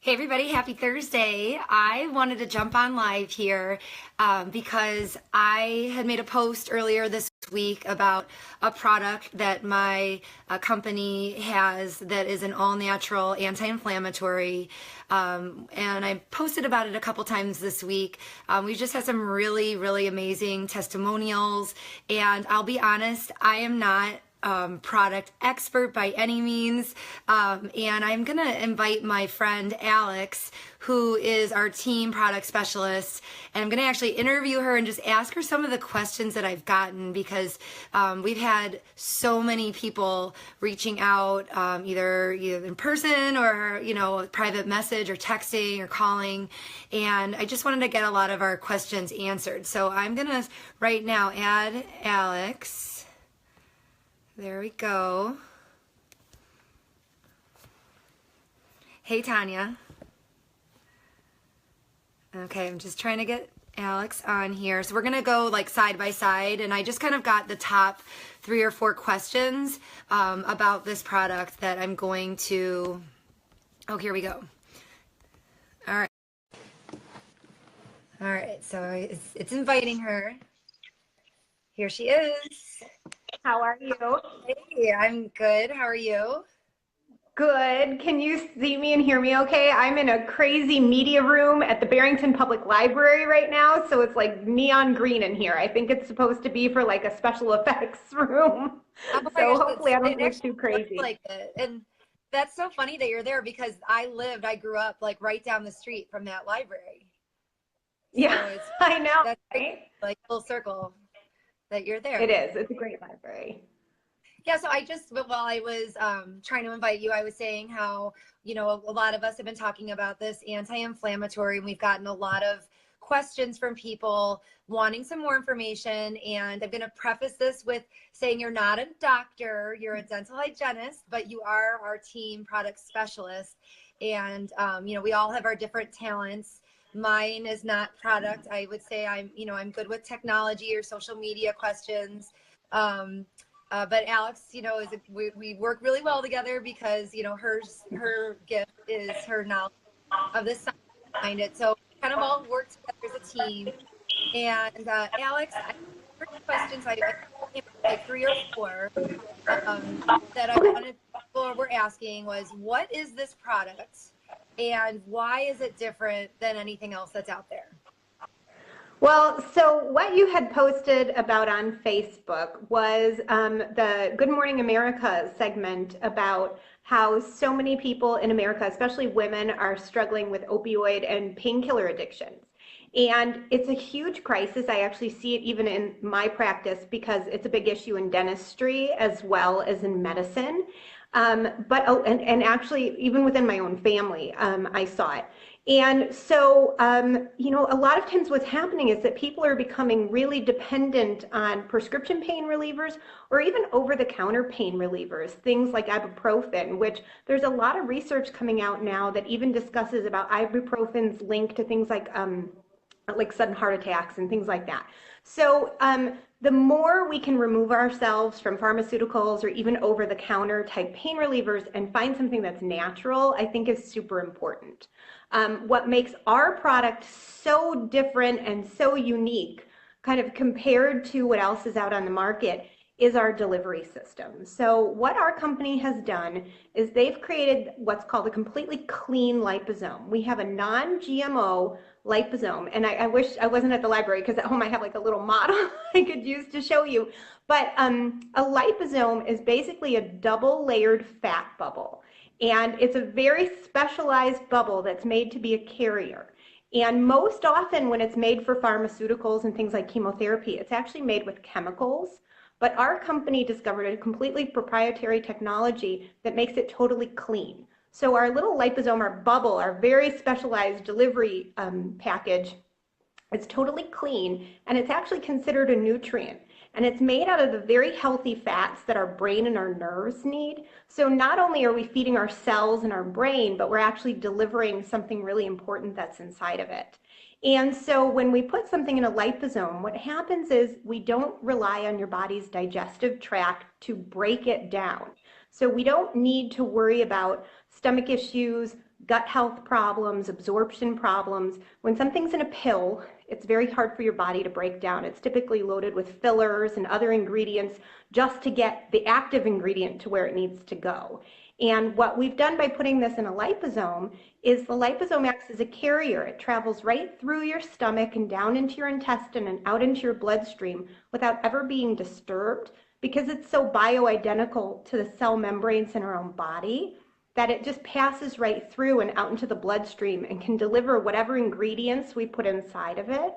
Hey everybody, happy Thursday. I wanted to jump on live here because I had made a post earlier this week about a product that my company has that is an all-natural anti-inflammatory, and I posted about it a couple times this week. We just had some really, really amazing testimonials, and I'll be honest, I am not product expert by any means. And I'm going to invite my friend Alex, who is our team product specialist, and I'm going to actually interview her and just ask her some of the questions that I've gotten because we've had so many people reaching out either in person or, private message or texting or calling. And I just wanted to get a lot of our questions answered. So I'm going to right now add Alex. There we go. Hey, Tanya. Okay, I'm just trying to get Alex on here. So we're going to go like side by side, and I just kind of got the top 3 or 4 questions about this product that I'm going to... Oh, here we go. All right. All right, so it's inviting her. Here she is. How are you? Hey, I'm good. How are you? Good. Can you see me and hear me okay? I'm in a crazy media room at the Barrington Public Library right now, so it's like neon green in here. I think it's supposed to be for like a special effects room. Oh my So gosh, hopefully I don't look actually too looks crazy. like it. And that's so funny that you're there because I grew up like right down the street from that library. Yeah, So it's I know, that's right? like full circle that you're It there. is. It's a great library. Yeah, so but while I was trying to invite you, I was saying how, a lot of us have been talking about this anti-inflammatory, and we've gotten a lot of questions from people wanting some more information. And I'm going to preface this with saying you're not a doctor, you're a dental hygienist, but you are our team product specialist. And, we all have our different talents. Mine is not product. I would say I'm good with technology or social media questions. But Alex, we work really well together because, her gift is her knowledge of the science behind it. So we kind of all work together as a team. And Alex, first questions I came up with like 3 or 4 that I Okay. wanted people were asking was, what is this product and why is it different than anything else that's out there? Well, so what you had posted about on Facebook was the Good Morning America segment about how so many people in America, especially women, are struggling with opioid and painkiller addictions. And it's a huge crisis. I actually see it even in my practice because it's a big issue in dentistry as well as in medicine. And actually, even within my own family, I saw it. And so, a lot of times what's happening is that people are becoming really dependent on prescription pain relievers or even over-the-counter pain relievers, things like ibuprofen, which there's a lot of research coming out now that even discusses about ibuprofen's link to things like sudden heart attacks and things like that. So the more we can remove ourselves from pharmaceuticals or even over-the-counter type pain relievers and find something that's natural, I think is super important. What makes our product so different and so unique, kind of compared to what else is out on the market, is our delivery system. So what our company has done is they've created what's called a completely clean liposome. We have a non-GMO liposome, and I wish I wasn't at the library because at home I have like a little model I could use to show you. But a liposome is basically a double layered fat bubble, and it's a very specialized bubble that's made to be a carrier. And most often when it's made for pharmaceuticals and things like chemotherapy, it's actually made with chemicals. But our company discovered a completely proprietary technology that makes it totally clean. So our little liposome, our bubble, our very specialized delivery package, it's totally clean, and it's actually considered a nutrient. And it's made out of the very healthy fats that our brain and our nerves need. So not only are we feeding our cells and our brain, but we're actually delivering something really important that's inside of it. And so when we put something in a liposome, what happens is we don't rely on your body's digestive tract to break it down. So we don't need to worry about stomach issues, gut health problems, absorption problems. When something's in a pill, it's very hard for your body to break down. It's typically loaded with fillers and other ingredients just to get the active ingredient to where it needs to go. And what we've done by putting this in a liposome is the liposome acts as a carrier. It travels right through your stomach and down into your intestine and out into your bloodstream without ever being disturbed, because it's so bioidentical to the cell membranes in our own body that it just passes right through and out into the bloodstream and can deliver whatever ingredients we put inside of it.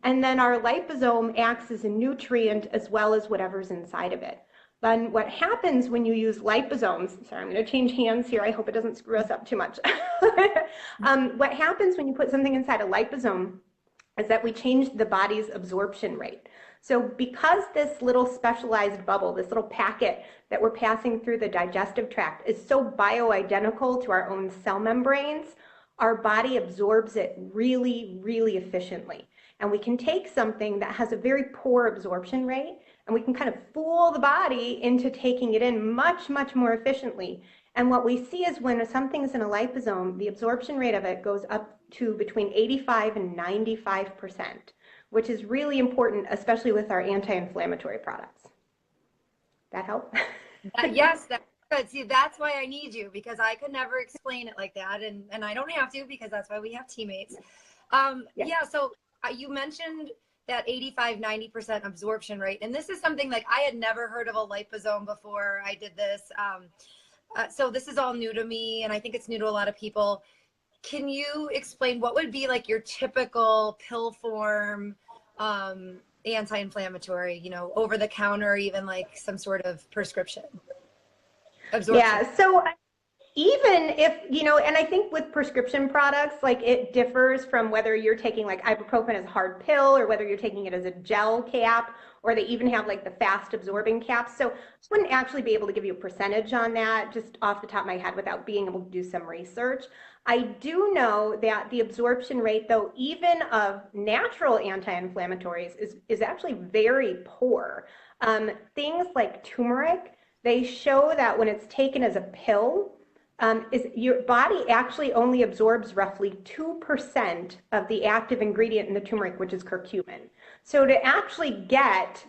And then our liposome acts as a nutrient as well as whatever's inside of it. Then what happens when you use liposomes, sorry, I'm going to change hands here. I hope it doesn't screw us up too much. What happens when you put something inside a liposome is that we change the body's absorption rate. So because this little specialized bubble, this little packet that we're passing through the digestive tract is so bioidentical to our own cell membranes, our body absorbs it really, really efficiently. And we can take something that has a very poor absorption rate and we can kind of fool the body into taking it in much, much more efficiently. And what we see is when something's in a liposome, the absorption rate of it goes up to between 85 and 95%, which is really important, especially with our anti-inflammatory products. That help? Yes, that's good. See, that's why I need you, because I could never explain it like that. And I don't have to, because that's why we have teammates. Yeah, so you mentioned that 85–90% absorption rate. And this is something like I had never heard of a liposome before I did this. So this is all new to me, and I think it's new to a lot of people. Can you explain what would be like your typical pill form anti-inflammatory, you know, over the counter, or even like some sort of prescription absorption? Yeah, so even if, you know, and I think with prescription products, like it differs from whether you're taking like ibuprofen as a hard pill or whether you're taking it as a gel cap, or they even have like the fast absorbing caps. So I wouldn't actually be able to give you a percentage on that just off the top of my head without being able to do some research. I do know that the absorption rate, though, even of natural anti-inflammatories is actually very poor. Things like turmeric, they show that when it's taken as a pill, your body actually only absorbs roughly 2% of the active ingredient in the turmeric, which is curcumin. So to actually get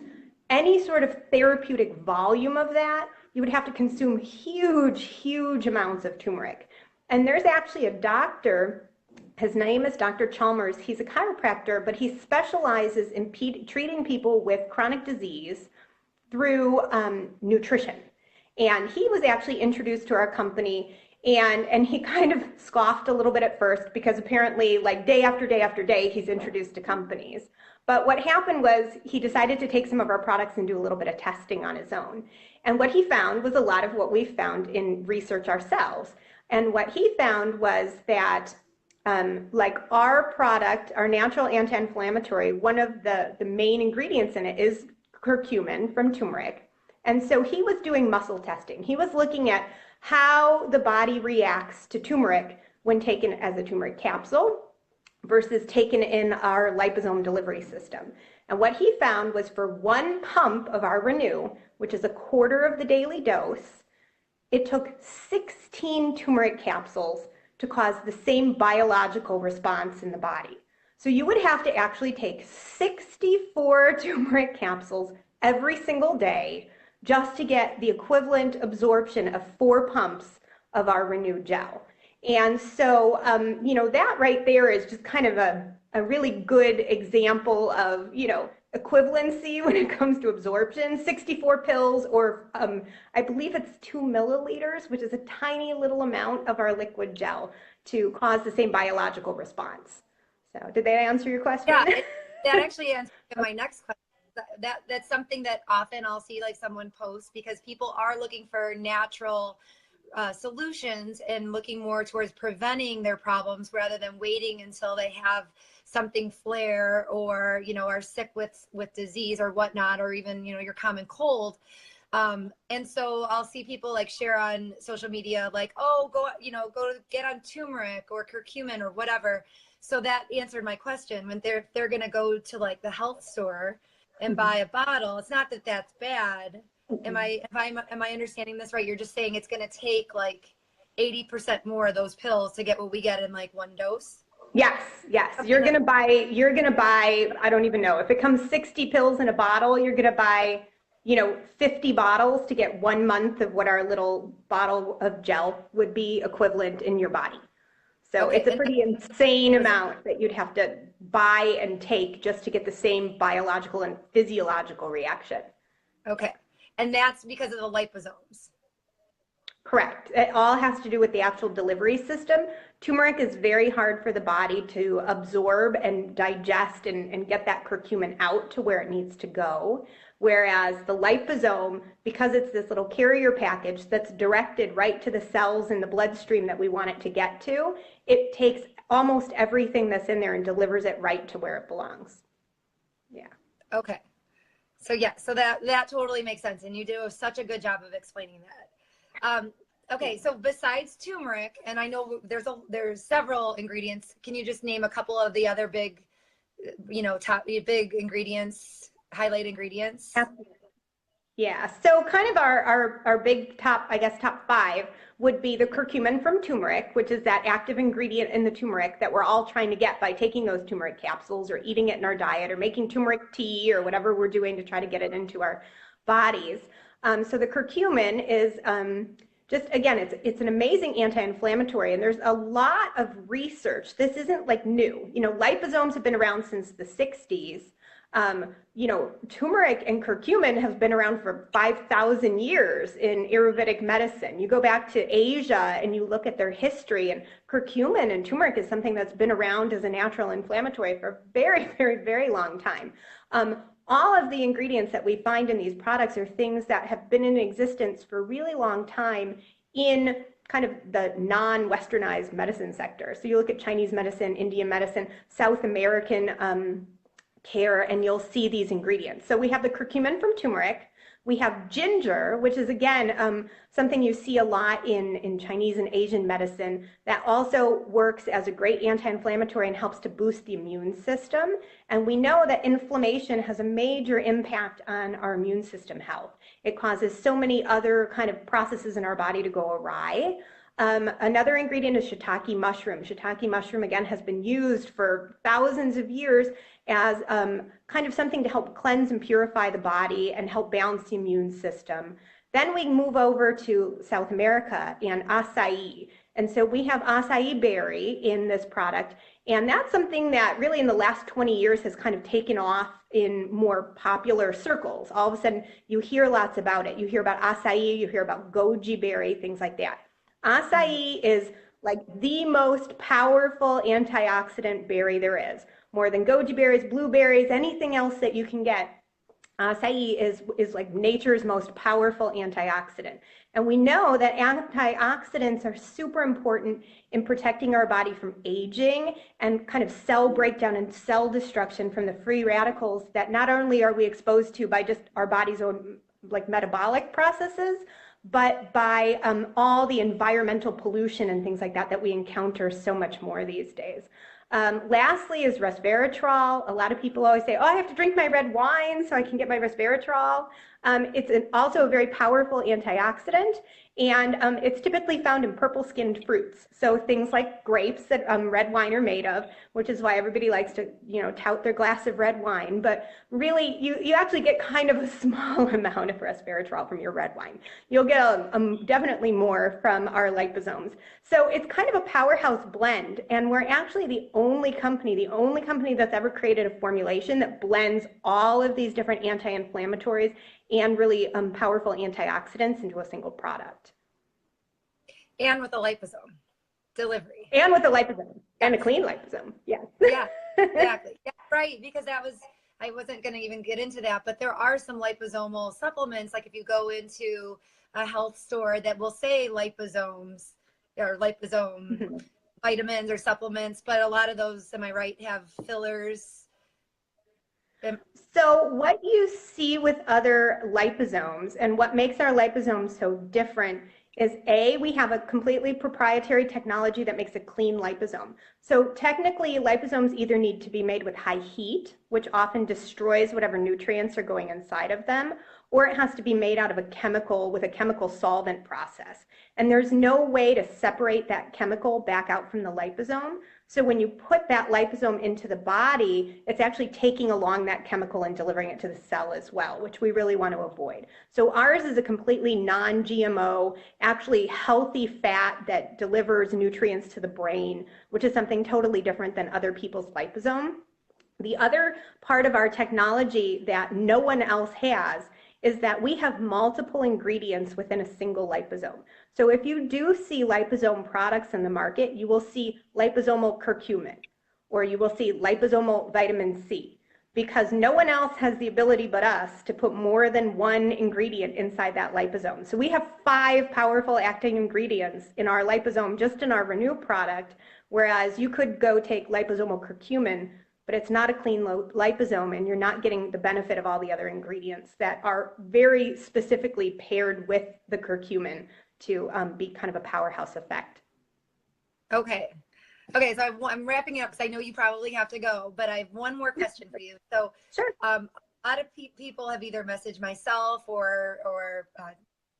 any sort of therapeutic volume of that, you would have to consume huge, huge amounts of turmeric. And there's actually a doctor, his name is Dr. Chalmers. He's a chiropractor, but he specializes in treating people with chronic disease through nutrition. And he was actually introduced to our company, and he kind of scoffed a little bit at first because apparently like day after day after day, he's introduced to companies. But what happened was he decided to take some of our products and do a little bit of testing on his own. And what he found was a lot of what we found in research ourselves. And what he found was that like our product, our natural anti-inflammatory, one of the main ingredients in it is curcumin from turmeric. And so he was doing muscle testing. He was looking at how the body reacts to turmeric when taken as a turmeric capsule versus taken in our liposome delivery system. And what he found was for 1 pump of our Renew, which is a quarter of the daily dose, it took 16 turmeric capsules to cause the same biological response in the body. So you would have to actually take 64 turmeric capsules every single day just to get the equivalent absorption of 4 pumps of our Renew gel. And so, you know, that right there is just kind of a really good example of, you know, equivalency when it comes to absorption. 64 pills, or I believe it's 2 milliliters, which is a tiny little amount of our liquid gel to cause the same biological response. So did that answer your question? Yeah, that actually answered my next question. That's something that often I'll see like someone post, because people are looking for natural solutions and looking more towards preventing their problems rather than waiting until they have something flare, or, you know, are sick with disease or whatnot, or even, you know, your common cold. And so I'll see people like share on social media, like, oh, go get on turmeric or curcumin or whatever. So that answered my question. When they're going to go to like the health store and buy a bottle, it's not that that's bad, Am I understanding this right? You're just saying it's going to take like 80% more of those pills to get what we get in like one dose? Yes, yes. Something like You're gonna buy, I don't even know, if it comes 60 pills in a bottle, you're gonna buy, 50 bottles to get 1 month of what our little bottle of gel would be equivalent in your body. So okay, it's a and pretty insane amount that you'd have to buy and take just to get the same biological and physiological reaction. okay. And that's because of the liposomes. Correct. It all has to do with the actual delivery system. Turmeric is very hard for the body to absorb and digest and get that curcumin out to where it needs to go. Whereas the liposome, because it's this little carrier package that's directed right to the cells in the bloodstream that we want it to get to, it takes almost everything that's in there and delivers it right to where it belongs. Yeah. Okay. So yeah, so that totally makes sense. And you do such a good job of explaining that. Okay, so besides turmeric, and I know there's several ingredients. Can you just name a couple of the other big, top big ingredients, highlight ingredients? Yeah, so kind of our big top, I guess, top five would be the curcumin from turmeric, which is that active ingredient in the turmeric that we're all trying to get by taking those turmeric capsules or eating it in our diet or making turmeric tea or whatever we're doing to try to get it into our bodies. So the curcumin is just, again, it's an amazing anti-inflammatory, and there's a lot of research. This isn't like new. Liposomes have been around since the 60s. Turmeric and curcumin have been around for 5,000 years in Ayurvedic medicine. You go back to Asia and you look at their history, and curcumin and turmeric is something that's been around as a natural inflammatory for a very, very, very long time. All of the ingredients that we find in these products are things that have been in existence for a really long time in kind of the non-westernized medicine sector. So you look at Chinese medicine, Indian medicine, South American care, and you'll see these ingredients. So we have the curcumin from turmeric. We have ginger, which is, again, something you see a lot in Chinese and Asian medicine that also works as a great anti-inflammatory and helps to boost the immune system. And we know that inflammation has a major impact on our immune system health. It causes so many other kind of processes in our body to go awry. Another ingredient is shiitake mushroom. Shiitake mushroom, again, has been used for thousands of years as kind of something to help cleanse and purify the body and help balance the immune system. Then we move over to South America and acai. And so we have acai berry in this product. And that's something that really in the last 20 years has kind of taken off in more popular circles. All of a sudden, you hear lots about it. You hear about acai, you hear about goji berry, things like that. Acai is like the most powerful antioxidant berry there is. More than goji berries, blueberries, anything else that you can get. Acai is like nature's most powerful antioxidant. And we know that antioxidants are super important in protecting our body from aging and kind of cell breakdown and cell destruction from the free radicals that not only are we exposed to by just our body's own like metabolic processes, but by all the environmental pollution and things like that we encounter so much more these days. Lastly is resveratrol. A lot of people always say, oh, I have to drink my red wine so I can get my resveratrol. It's also a very powerful antioxidant, and it's typically found in purple-skinned fruits. So things like grapes that red wine are made of, which is why everybody likes to, tout their glass of red wine. But really, you actually get kind of a small amount of resveratrol from your red wine. You'll get definitely more from our liposomes. So it's kind of a powerhouse blend, and we're actually the only company that's ever created a formulation that blends all of these different anti-inflammatories and really powerful antioxidants into a single product. And with a liposome delivery. And with a liposome, and a clean liposome, yes. Yeah, exactly. Yeah, right, because I wasn't going to even get into that, but there are some liposomal supplements, like if you go into a health store that will say liposomes or liposome vitamins or supplements, but a lot of those, am I right, have fillers? So what you see with other liposomes and what makes our liposomes so different is we have a completely proprietary technology that makes a clean liposome. So technically liposomes either need to be made with high heat which often destroys whatever nutrients are going inside of them, or it has to be made out of a chemical with a chemical solvent process. And there's no way to separate that chemical back out from the liposome. So when you put that liposome into the body, it's actually taking along that chemical and delivering it to the cell as well, which we really want to avoid. So ours is a completely non-GMO, actually healthy fat that delivers nutrients to the brain, which is something totally different than other people's liposome. The other part of our technology that no one else has is that we have multiple ingredients within a single liposome. So if you do see liposome products in the market, you will see liposomal curcumin, or you will see liposomal vitamin C, because no one else has the ability but us to put more than one ingredient inside that liposome. So we have 5 powerful acting ingredients in our liposome, just in our Renew product, whereas you could go take liposomal curcumin, but it's not a clean liposome, and you're not getting the benefit of all the other ingredients that are very specifically paired with the curcumin to be kind of a powerhouse effect. Okay. Okay, so I'm wrapping it up because I know you probably have to go, but I have one more question for you. So, sure. A lot of people have either messaged myself or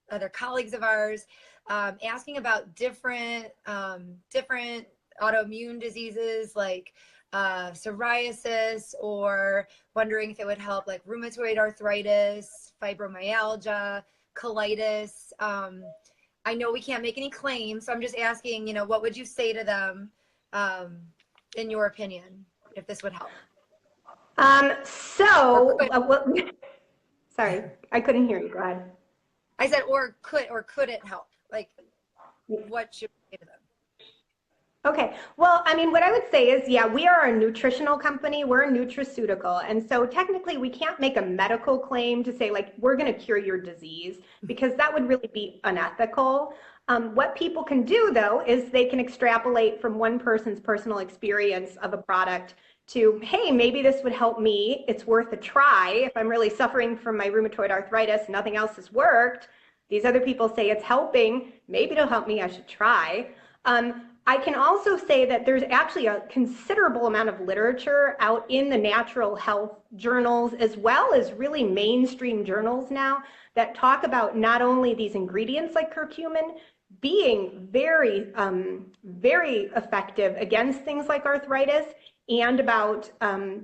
other colleagues of ours asking about different autoimmune diseases like psoriasis, or wondering if it would help like rheumatoid arthritis, fibromyalgia, colitis. I know we can't make any claims, so I'm just asking, you know, what would you say to them, in your opinion, if this would help? Sorry, I couldn't hear you. Go ahead. I said, or could it help? Like, what should we say to them? Okay, well, I mean, what I would say is, yeah, we are a nutritional company, we're a nutraceutical, and so technically we can't make a medical claim to say, like, we're going to cure your disease, because that would really be unethical. What people can do, though, is they can extrapolate from one person's personal experience of a product to, hey, maybe this would help me, it's worth a try. If I'm really suffering from my rheumatoid arthritis, nothing else has worked, these other people say it's helping, maybe it'll help me, I should try. I can also say that there's actually a considerable amount of literature out in the natural health journals, as well as really mainstream journals now, that talk about not only these ingredients like curcumin being very, very effective against things like arthritis, and about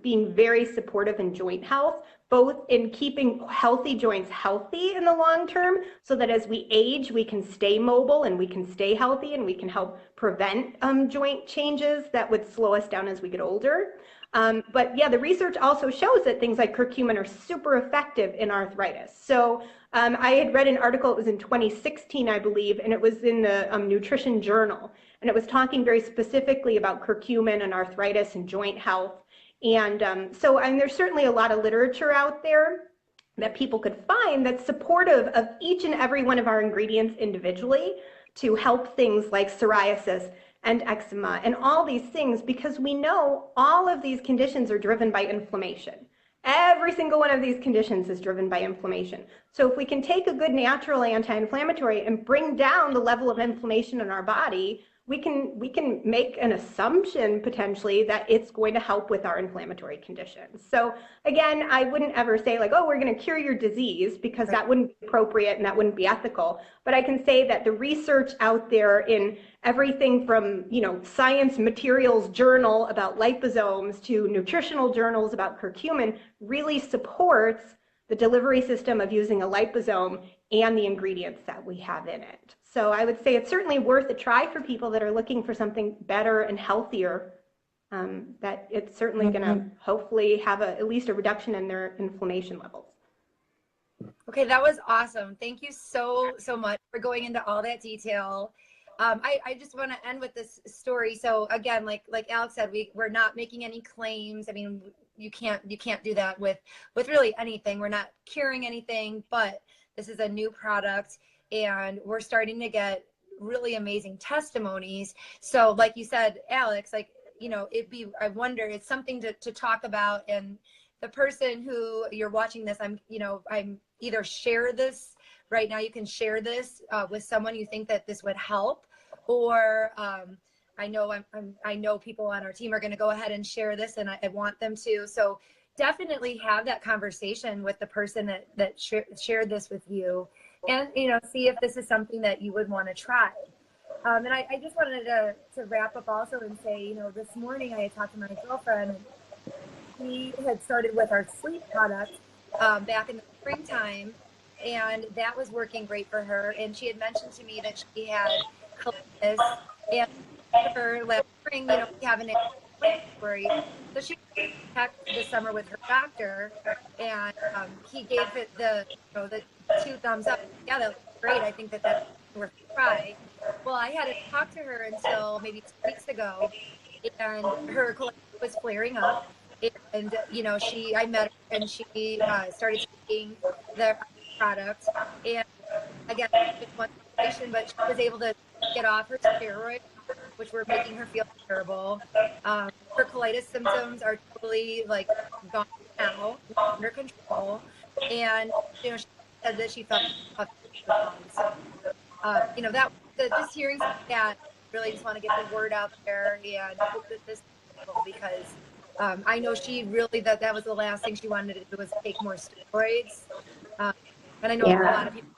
being very supportive in joint health, both in keeping healthy joints healthy in the long term, so that as we age, we can stay mobile and we can stay healthy, and we can help prevent joint changes that would slow us down as we get older. But yeah, the research also shows that things like curcumin are super effective in arthritis. So I had read an article, it was in 2016, I believe, and it was in the Nutrition Journal. And it was talking very specifically about curcumin and arthritis and joint health. And there's certainly a lot of literature out there that people could find that's supportive of each and every one of our ingredients individually to help things like psoriasis and eczema and all these things, because we know all of these conditions are driven by inflammation. Every single one of these conditions is driven by inflammation. So if we can take a good natural anti-inflammatory and bring down the level of inflammation in our body, we can make an assumption potentially that it's going to help with our inflammatory conditions. So again, I wouldn't ever say like, oh, we're going to cure your disease, because that wouldn't be appropriate and that wouldn't be ethical. But I can say that the research out there in everything from, you know, science materials journal about liposomes to nutritional journals about curcumin really supports the delivery system of using a liposome and the ingredients that we have in it. So I would say it's certainly worth a try for people that are looking for something better and healthier, that it's certainly going to hopefully have at least a reduction in their inflammation levels. Okay, that was awesome. Thank you so much for going into all that detail. I just want to end with this story. So again, like Alex said, we're not making any claims. I mean, you can't do that with really anything. We're not curing anything, but this is a new product, and we're starting to get really amazing testimonies. So like you said, Alex, like, you know, I wonder, it's something to talk about. And the person who you're watching this, I'm either share this right now, you can share this with someone you think that this would help, or I know people on our team are going to go ahead and share this, and I want them to. So definitely have that conversation with the person that shared this with you, and see if this is something that you would want to try. And I just wanted to wrap up also and say, this morning I had talked to my girlfriend, and she had started with our sleep product back in the springtime, and that was working great for her. And she had mentioned to me that she had colitis, and her last spring, we have an inflammatory. So she checked this summer with her doctor, and he gave it the 2 thumbs up. Yeah, that looks great. I think that's worth a try. Well, I hadn't talked to her until maybe 2 weeks ago, and her colitis was flaring up. And I met her, and she started taking the product, and again, just one conversation, but she was able to get off her steroids, which were making her feel terrible. Her colitis symptoms are totally like gone now, under control, and she said that she felt so that just hearing that, really just want to get the word out there, and hope that this is helpful, because I know she really that was the last thing she wanted to do, was take more steroids, and I know a lot of people.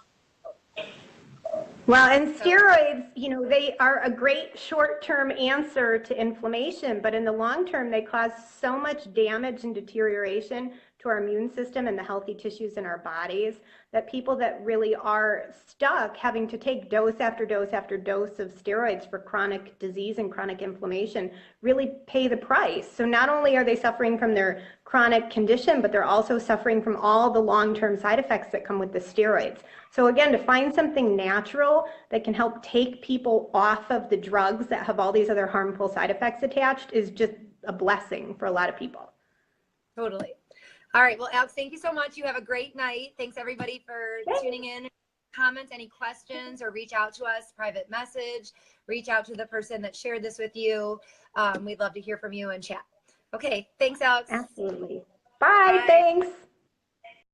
Well, and steroids, they are a great short-term answer to inflammation, but in the long term, they cause so much damage and deterioration to our immune system and the healthy tissues in our bodies that people that really are stuck having to take dose after dose after dose of steroids for chronic disease and chronic inflammation really pay the price. So not only are they suffering from their chronic condition, but they're also suffering from all the long-term side effects that come with the steroids. So again, to find something natural that can help take people off of the drugs that have all these other harmful side effects attached is just a blessing for a lot of people. Totally. All right. Well, Alex, thank you so much. You have a great night. Thanks everybody for tuning in. Comment any questions, or reach out to us, private message, reach out to the person that shared this with you. We'd love to hear from you and chat. Okay. Thanks, Alex. Absolutely. Bye. Thanks.